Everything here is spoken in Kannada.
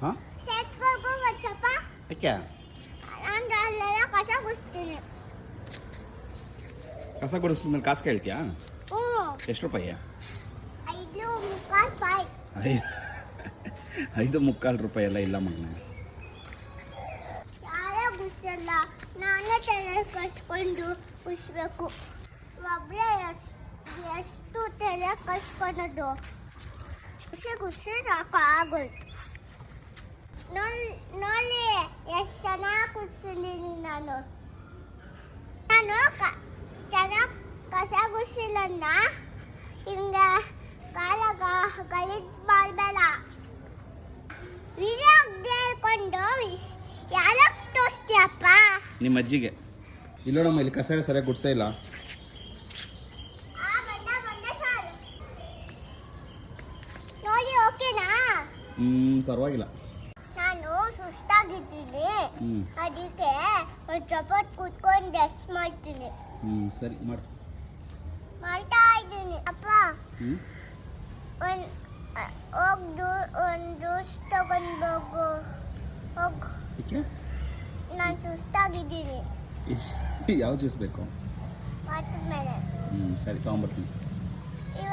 ಹಾಂ ಸೆಟ್ಕೊಳ್ಕೊ ಸ್ವಲ್ಪ. ಯಾಕೆ ನಾನು ಅಲ್ಲೆಲ್ಲ ಕಸ ಗುಡಿಸ್ತೀನಿ. ಕಸ ಗುಡಿಸಿದ ಮೇಲೆ ಕಾಸು ಕೇಳ್ತೀಯಾ? ಹ್ಞೂ. ಎಷ್ಟು ರೂಪಾಯಿ? 5.25. 5.25 ಎಲ್ಲ ಇಲ್ಲ ಮಗನ. ಯಾರೇ ಗುಡಿಸಲ್ಲ, ನಾನೇ ತಲೆ ಕಸ್ಕೊಂಡು ಗುಡಿಸ್ಬೇಕು. ಒಬ್ಬರೇ ಎಷ್ಟು ತಲೆ ಕಸ್ಕೊಳೋದು? ಗುಡಿಸಿ ಸಾಕು ಆಗೋಯ್ತು. ನೋಡಿ ಎಷ್ಟು ಚೆನ್ನಾಗಿ ಕುದಿಸಿದ್ದೀನಿ ನಾನು. ಚೆನ್ನಾಗಿ ಕಸ ಗುಡಿಸಿಲ್ಲ ಹಿಂಗೆ ಗಲೀಜ್ ಮಾಡಬೇಡ. ವಿಡಿಯೋ ಹೇಳ್ಕೊಂಡು ಯಾರಕ್ಕೆ ತೋರಿಸ್ತೀಯಪ್ಪ? ನಿಮ್ಮ ಅಜ್ಜಿಗೆ. ಇಲ್ಲೋಡಮ್ಮ, ಇಲ್ಲಿ ಕಸ ಸರಿಯಾಗಿ ಗುಡಿಸೇ ಇಲ್ಲ. ಬಂದೆ ಸರ್. ನೋಡಿ ಓಕೆನಾ? ಪರವಾಗಿಲ್ಲ. ನಾನು ಸುಸ್ತಾಗಿದ್ದೀನಿ, ಅದಕ್ಕೆ ಒಂದು ಸ್ವಲ್ಪ ಕೂತ್ಕೊಂಡು ರೆಸ್ಟ್ ಮಾಡ್ತೀನಿ. ಸರಿ ಮಾಡು. ಮಾಡ್ತಾ ಇದ್ದೀನಿ ಅಪ್ಪ. ಒಂದು ಜ್ಯೂಸ್ ತಗೊಂಡು ಹೋಗು. ನಾನು ಸುಸ್ತಾಗಿದ್ದೀನಿ. ಯಾವ ಜ್ಯೂಸ್ ಬೇಕು? Water melon. ಸರಿ, ತೊಗೊಂಬರ್ತೀನಿ.